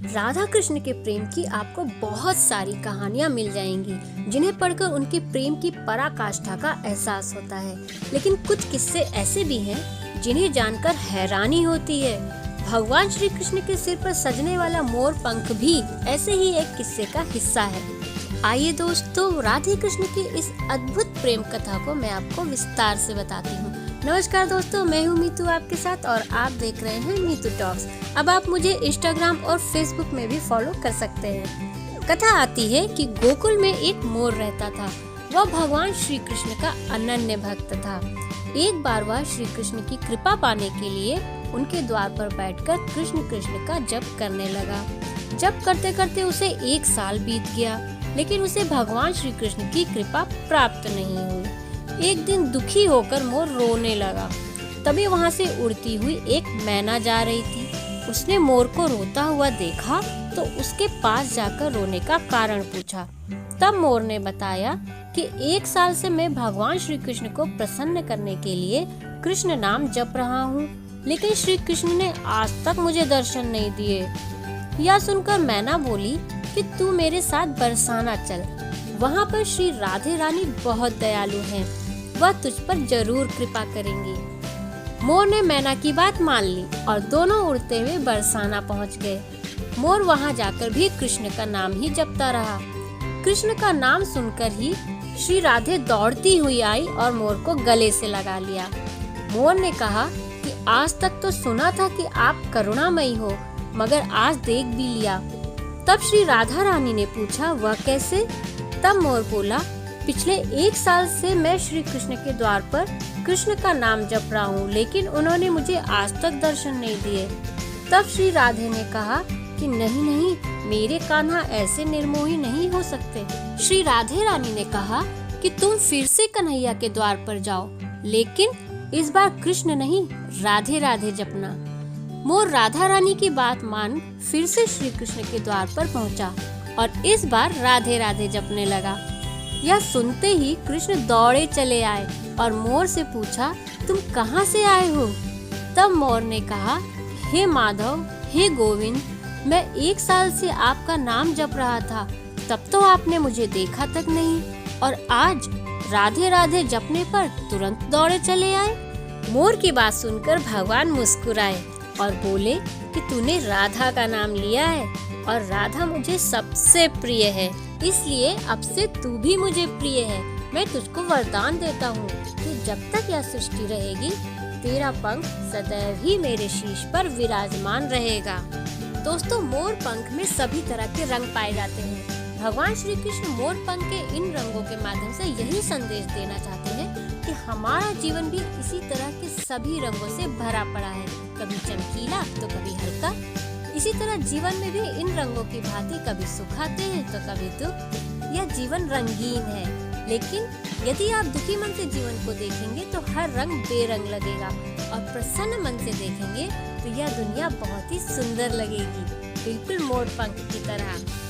राधा कृष्ण के प्रेम की आपको बहुत सारी कहानियाँ मिल जाएंगी, जिन्हें पढ़कर उनके प्रेम की पराकाष्ठा का एहसास होता है। लेकिन कुछ किस्से ऐसे भी हैं जिन्हें जानकर हैरानी होती है। भगवान श्री कृष्ण के सिर पर सजने वाला मोर पंख भी ऐसे ही एक किस्से का हिस्सा है। आइए दोस्तों, राधे कृष्ण की इस अद्भुत प्रेम कथा को मैं आपको विस्तार से बताती हूँ। नमस्कार दोस्तों, मैं हूँ मीतू आपके साथ और आप देख रहे हैं मीतू टॉक्स। अब आप मुझे इंस्टाग्राम और फेसबुक में भी फॉलो कर सकते हैं। कथा आती है कि गोकुल में एक मोर रहता था। वह भगवान श्री कृष्ण का अनन्य भक्त था। एक बार वह श्री कृष्ण की कृपा पाने के लिए उनके द्वार पर बैठकर कृष्ण कृष्ण का जप करने लगा। जप करते करते उसे 1 साल बीत गया, लेकिन उसे भगवान श्री कृष्ण की कृपा प्राप्त नहीं हुई। एक दिन दुखी होकर मोर रोने लगा। तभी वहाँ से उड़ती हुई एक मैना जा रही थी। उसने मोर को रोता हुआ देखा तो उसके पास जाकर रोने का कारण पूछा। तब मोर ने बताया कि 1 साल से मैं भगवान श्री कृष्ण को प्रसन्न करने के लिए कृष्ण नाम जप रहा हूँ, लेकिन श्री कृष्ण ने आज तक मुझे दर्शन नहीं दिए। यह सुनकर मैना बोली कि तू मेरे साथ बरसाना चल। वहाँ पर श्री राधे रानी बहुत दयालु हैं, वह तुझ पर जरूर कृपा करेंगी। मोर ने मैना की बात मान ली और दोनों उड़ते हुए बरसाना पहुँच गए। मोर वहाँ जाकर भी कृष्ण का नाम ही जपता रहा। कृष्ण का नाम सुनकर ही श्री राधे दौड़ती हुई आई और मोर को गले से लगा लिया। मोर ने कहा कि आज तक तो सुना था कि आप करुणामयी हो, मगर आज देख भी लिया। तब श्री राधा रानी ने पूछा, वह कैसे? तब मोर बोला, पिछले 1 साल से मैं श्री कृष्ण के द्वार पर कृष्ण का नाम जप रहा हूँ, लेकिन उन्होंने मुझे आज तक दर्शन नहीं दिए। तब श्री राधे ने कहा कि नहीं, मेरे कान्हा ऐसे निर्मोही नहीं हो सकते। श्री राधे रानी ने कहा कि तुम फिर से कन्हैया के द्वार पर जाओ, लेकिन इस बार कृष्ण नहीं, राधे राधे जपना। मोर राधा रानी की बात मान फिर से श्री कृष्ण के द्वार पर पहुंचा और इस बार राधे राधे जपने लगा। यह सुनते ही कृष्ण दौड़े चले आए और मोर से पूछा, तुम कहाँ से आए हो? तब मोर ने कहा, हे माधव, हे गोविंद, मैं 1 साल से आपका नाम जप रहा था, तब तो आपने मुझे देखा तक नहीं, और आज राधे राधे जपने पर तुरंत दौड़े चले आए। मोर की बात सुनकर भगवान मुस्कुराए और बोले कि तूने राधा का नाम लिया है और राधा मुझे सबसे प्रिय है, इसलिए अब से तू भी मुझे प्रिय है। मैं तुझको वरदान देता हूँ कि जब तक यह सृष्टि रहेगी, तेरा पंख सदैव ही मेरे शीश पर विराजमान रहेगा। दोस्तों, मोर पंख में सभी तरह के रंग पाए जाते हैं। भगवान श्री कृष्ण मोर पंख के इन रंगों के माध्यम से यही संदेश देना चाहते हैं कि हमारा जीवन भी इसी तरह के सभी रंगों से भरा पड़ा है, कभी चमकीला तो कभी हल्का। इसी तरह जीवन में भी इन रंगों की भांति कभी सुख आते हैं तो कभी दुख। यह जीवन रंगीन है, लेकिन यदि आप दुखी मन से जीवन को देखेंगे तो हर रंग बेरंग लगेगा, और प्रसन्न मन से देखेंगे तो यह दुनिया बहुत ही सुंदर लगेगी, बिल्कुल मोर पंख की तरह।